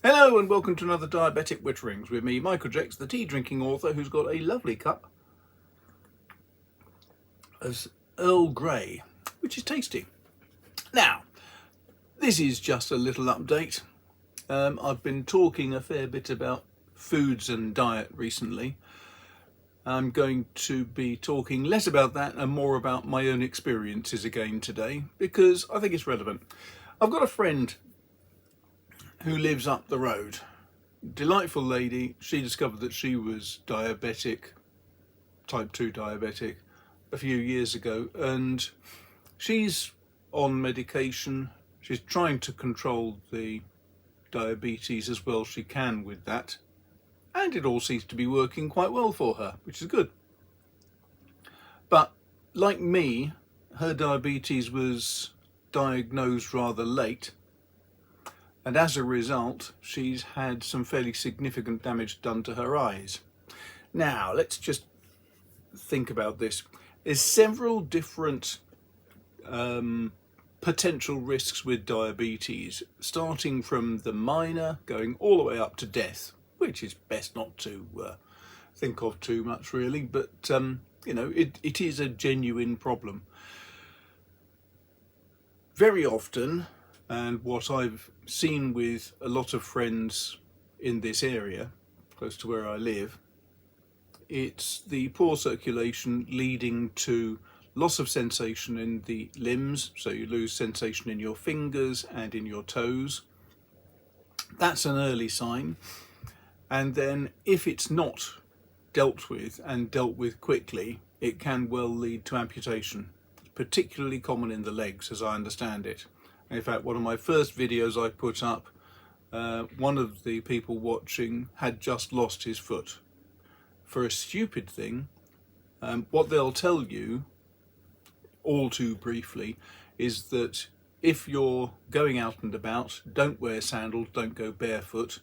Hello and welcome to another Diabetic Witterings with me, Michael Jex, the tea drinking author who's got a lovely cup of Earl Grey, which is tasty. Now, this is just a little update. I've been talking a fair bit about foods and diet recently. I'm going to be talking less about that and more about my own experiences again today because I think it's relevant. I've got a friend who lives up the road. Delightful lady. She discovered that she was diabetic, type 2 diabetic, a few years ago, and she's on medication. She's trying to control the diabetes as well as she can with that, and it all seems to be working quite well for her, which is good. But like me, her diabetes was diagnosed rather late, and as a result she's had some fairly significant damage done to her eyes. Now let's just think about this. There's several different potential risks with diabetes, starting from the minor going all the way up to death, which is best not to think of too much really, but you know, it is a genuine problem. Very often, and what I've seen with a lot of friends in this area, close to where I live, it's the poor circulation leading to loss of sensation in the limbs, so you lose sensation in your fingers and in your toes. That's an early sign, and then if it's not dealt with and dealt with quickly, it can well lead to amputation, particularly common in the legs as I understand it. In fact, one of my first videos I put up, one of the people watching had just lost his foot for a stupid thing. What they'll tell you, all too briefly, is that if you're going out and about, don't wear sandals, don't go barefoot,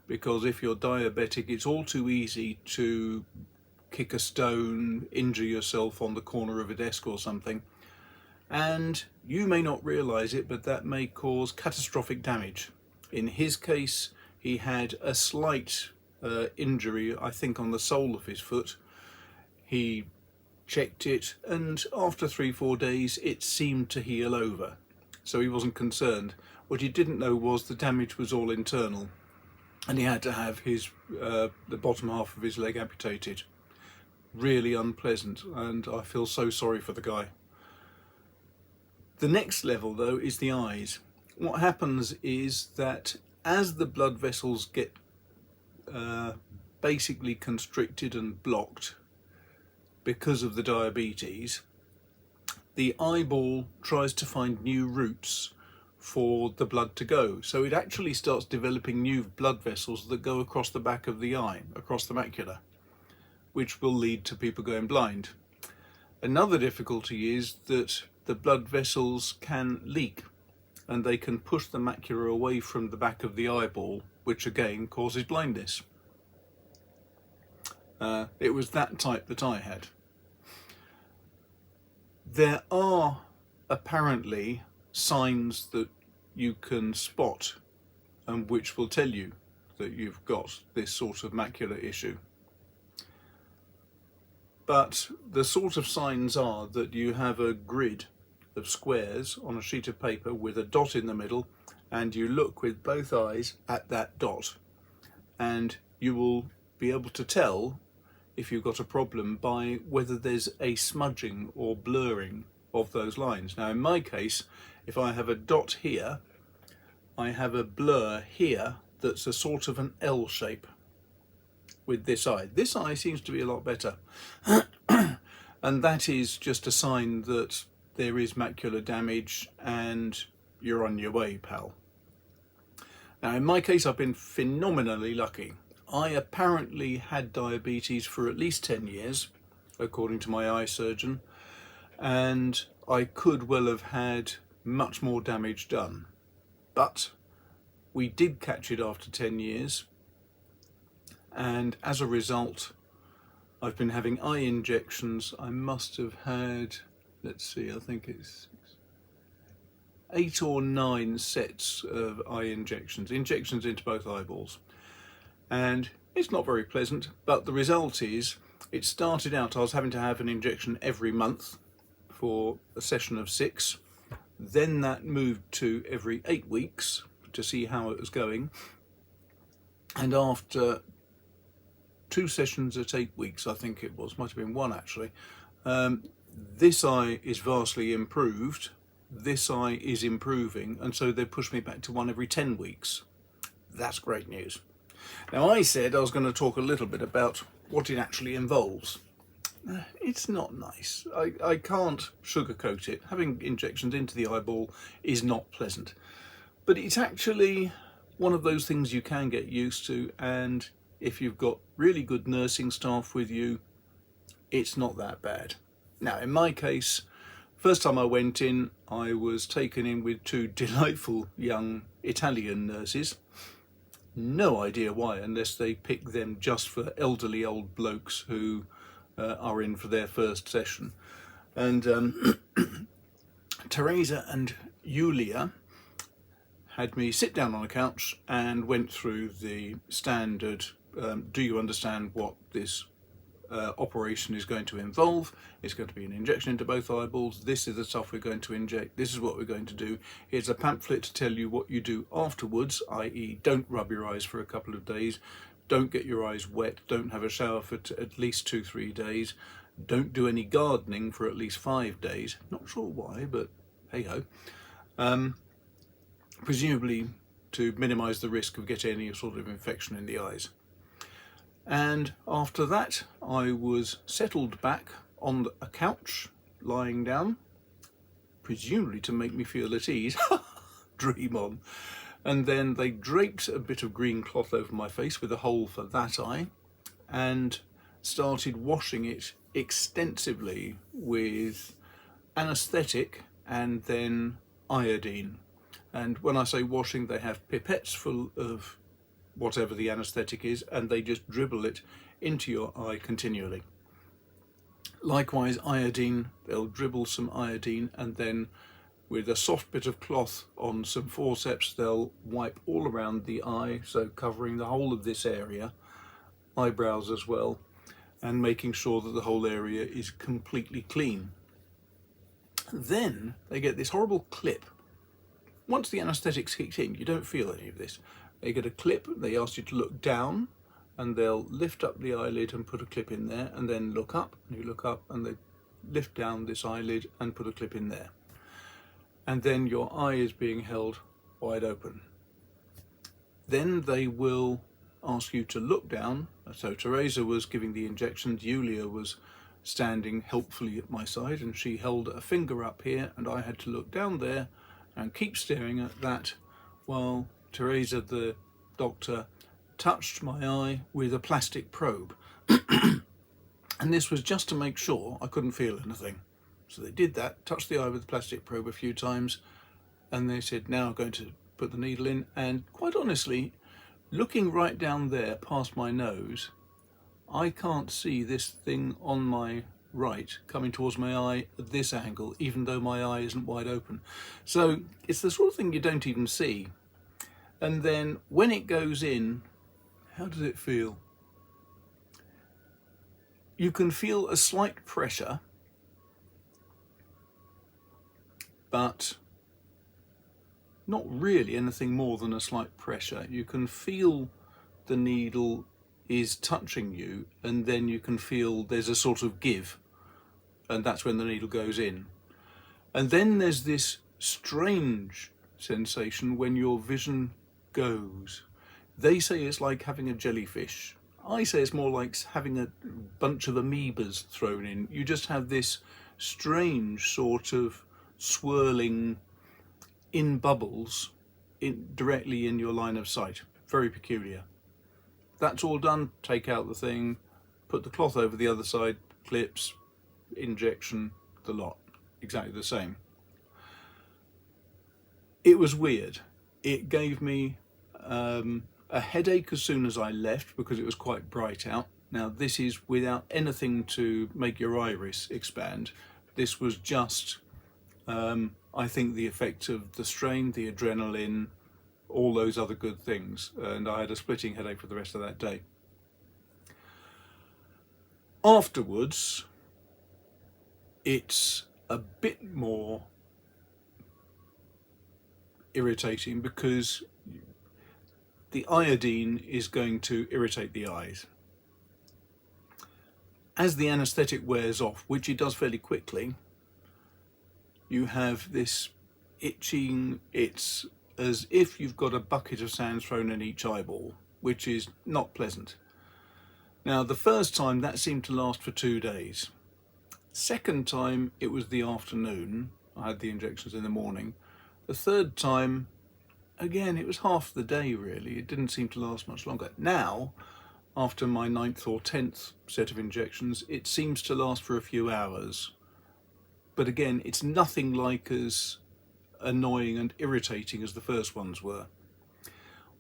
because if you're diabetic, it's all too easy to kick a stone, injure yourself on the corner of a desk or something, and you may not realize it, but that may cause catastrophic damage. In his case, he had a slight injury, I think, on the sole of his foot. He checked it, and after 3-4 days it seemed to heal over, so he wasn't concerned. What he didn't know was the damage was all internal, and he had to have his the bottom half of his leg amputated. Really unpleasant, and I feel so sorry for the guy. The next level though is the eyes. What happens is that as the blood vessels get basically constricted and blocked because of the diabetes, the eyeball tries to find new routes for the blood to go. So it actually starts developing new blood vessels that go across the back of the eye, across the macula, which will lead to people going blind. Another difficulty is that the blood vessels can leak and they can push the macula away from the back of the eyeball, which again causes blindness. It was that type that I had. There are apparently signs that you can spot and which will tell you that you've got this sort of macular issue. But the sort of signs are that you have a grid of squares on a sheet of paper with a dot in the middle, and you look with both eyes at that dot, and you will be able to tell if you've got a problem by whether there's a smudging or blurring of those lines. Now in my case, if I have a dot here, I have a blur here that's a sort of an L shape with this eye. This eye seems to be a lot better. And that is just a sign that there is macular damage and you're on your way, pal. Now in my case, I've been phenomenally lucky. I apparently had diabetes for at least 10 years, according to my eye surgeon, and I could well have had much more damage done. But we did catch it after 10 years, and as a result, I've been having eye injections. I must have had, let's see, I think it's 8 or 9 sets of eye injections into both eyeballs. And it's not very pleasant, but the result is, it started out, I was having to have an injection every month for a session of 6. Then that moved to every 8 weeks to see how it was going. And after 2 sessions at 8 weeks, I think it was, might have been 1 actually, this eye is vastly improved, this eye is improving, and so they pushed me back to 1 every 10 weeks. That's great news. Now, I said I was going to talk a little bit about what it actually involves. It's not nice. I can't sugarcoat it. Having injections into the eyeball is not pleasant. But it's actually one of those things you can get used to, and if you've got really good nursing staff with you, it's not that bad. Now, in my case, first time I went in, I was taken in with 2 delightful young Italian nurses. No idea why, unless they pick them just for elderly old blokes who are in for their first session. And Teresa and Julia had me sit down on a couch and went through the standard, do you understand what this operation is going to involve? It's going to be an injection into both eyeballs. This is the stuff we're going to inject. This is what we're going to do. Here's a pamphlet to tell you what you do afterwards, i.e. don't rub your eyes for a couple of days, don't get your eyes wet, don't have a shower for at least 2-3 days, don't do any gardening for at least 5 days. Not sure why, but hey ho. Presumably to minimise the risk of getting any sort of infection in the eyes. And after that, I was settled back on a couch, lying down, presumably to make me feel at ease. Dream on. And then they draped a bit of green cloth over my face with a hole for that eye, and started washing it extensively with anaesthetic and then iodine. And when I say washing, they have pipettes full of whatever the anaesthetic is, and they just dribble it into your eye continually. Likewise, iodine, they'll dribble some iodine, and then with a soft bit of cloth on some forceps, they'll wipe all around the eye, so covering the whole of this area, eyebrows as well, and making sure that the whole area is completely clean. Then they get this horrible clip. Once the anaesthetic's kicked in, you don't feel any of this. They get a clip, they ask you to look down, and they'll lift up the eyelid and put a clip in there, and then look up, and you look up, and they lift down this eyelid and put a clip in there. And then your eye is being held wide open. Then they will ask you to look down. So Teresa was giving the injection, Julia was standing helpfully at my side, and she held a finger up here, and I had to look down there and keep staring at that while Teresa, the doctor, touched my eye with a plastic probe. And this was just to make sure I couldn't feel anything. So they did that, touched the eye with the plastic probe a few times, and they said, now I'm going to put the needle in. And quite honestly, looking right down there past my nose, I can't see this thing on my right coming towards my eye at this angle, even though my eye isn't wide open. So it's the sort of thing you don't even see. And then when it goes in, how does it feel? You can feel a slight pressure, but not really anything more than a slight pressure. You can feel the needle is touching you, and then you can feel there's a sort of give, and that's when the needle goes in. And then there's this strange sensation when your vision goes. They say it's like having a jellyfish. I say it's more like having a bunch of amoebas thrown in. You just have this strange sort of swirling in bubbles directly in your line of sight. Very peculiar. That's all done, take out the thing, put the cloth over the other side, clips, injection, the lot. Exactly the same. It was weird. It gave me a headache as soon as I left because it was quite bright out. Now this is without anything to make your iris expand. This was just I think the effect of the strain, the adrenaline, all those other good things, and I had a splitting headache for the rest of that day. Afterwards, it's a bit more irritating because the iodine is going to irritate the eyes. As the anaesthetic wears off, which it does fairly quickly, you have this itching. It's as if you've got a bucket of sand thrown in each eyeball, which is not pleasant. Now, the first time that seemed to last for 2 days. Second time it was the afternoon. I had the injections in the morning. The third time, again, it was half the day really. It didn't seem to last much longer. Now, after my 9th or 10th set of injections, it seems to last for a few hours. But again, it's nothing like as annoying and irritating as the first ones were.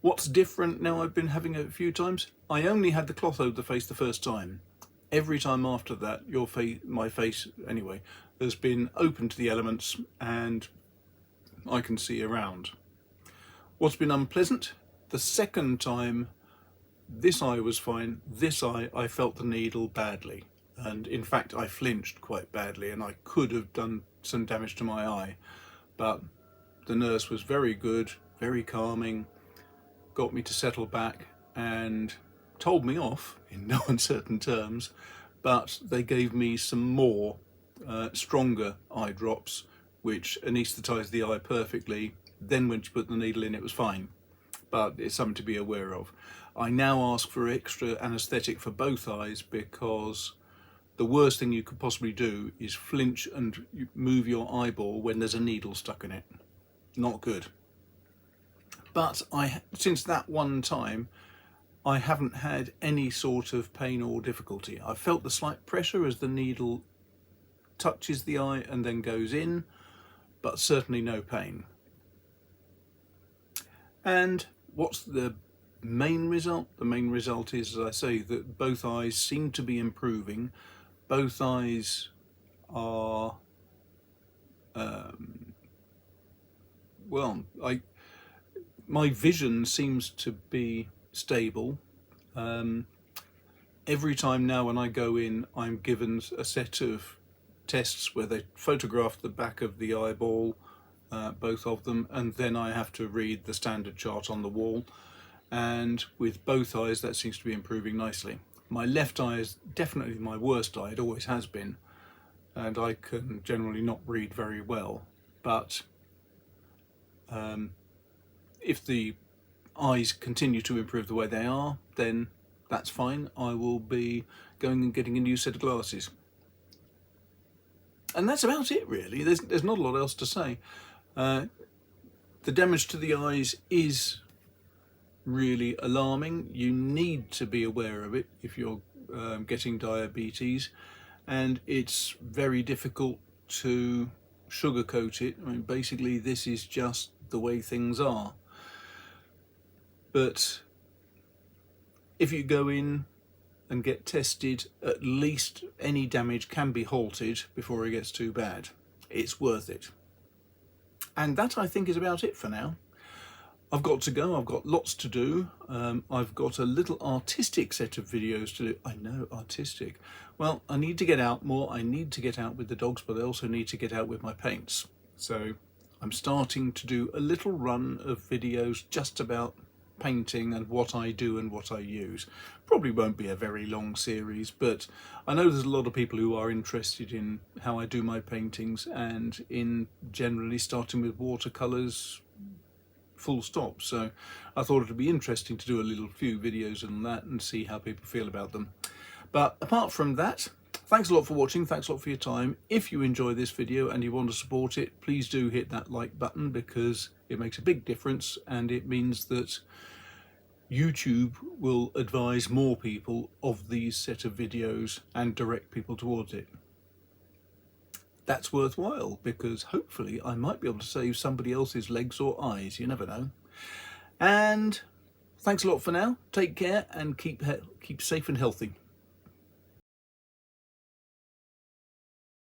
What's different now I've been having it a few times? I only had the cloth over the face the first time. Every time after that, my face anyway, has been open to the elements and I can see around. What's been unpleasant? The second time, this eye was fine. This eye, I felt the needle badly. And in fact, I flinched quite badly and I could have done some damage to my eye. But the nurse was very good, very calming, got me to settle back and told me off in no uncertain terms, but they gave me some more stronger eye drops which anaesthetised the eye perfectly. Then when she put the needle in, it was fine, but it's something to be aware of. I now ask for extra anaesthetic for both eyes because the worst thing you could possibly do is flinch and move your eyeball when there's a needle stuck in it. Not good. But since that one time, I haven't had any sort of pain or difficulty. I've felt the slight pressure as the needle touches the eye and then goes in, but certainly no pain. And what's the main result? The main result is, as I say, that both eyes seem to be improving. Both eyes are, my vision seems to be stable. Every time now when I go in, I'm given a set of tests where they photograph the back of the eyeball, both of them, and then I have to read the standard chart on the wall. And with both eyes, that seems to be improving nicely. My left eye is definitely my worst eye, it always has been, and I can generally not read very well. But if the eyes continue to improve the way they are, then that's fine. I will be going and getting a new set of glasses. And that's about it really. There's not a lot else to say. The damage to the eyes is really alarming. You need to be aware of it if you're getting diabetes, and it's very difficult to sugarcoat it. I mean, basically this is just the way things are. But if you go in and get tested, at least any damage can be halted before it gets too bad. It's worth it. And that, I think, is about it for now. I've got to go, I've got lots to do. I've got a little artistic set of videos to do. I know, artistic. Well, I need to get out more. I need to get out with the dogs, but I also need to get out with my paints. So I'm starting to do a little run of videos just about painting and what I do and what I use. Probably won't be a very long series, but I know there's a lot of people who are interested in how I do my paintings and in generally starting with watercolours full stop. So I thought it would be interesting to do a little few videos on that and see how people feel about them. But apart from that, thanks a lot for watching, thanks a lot for your time. If you enjoy this video and you want to support it, please do hit that like button because it makes a big difference and it means that YouTube will advise more people of these set of videos and direct people towards it. That's worthwhile because hopefully I might be able to save somebody else's legs or eyes, you never know. And thanks a lot for now, take care and keep safe and healthy.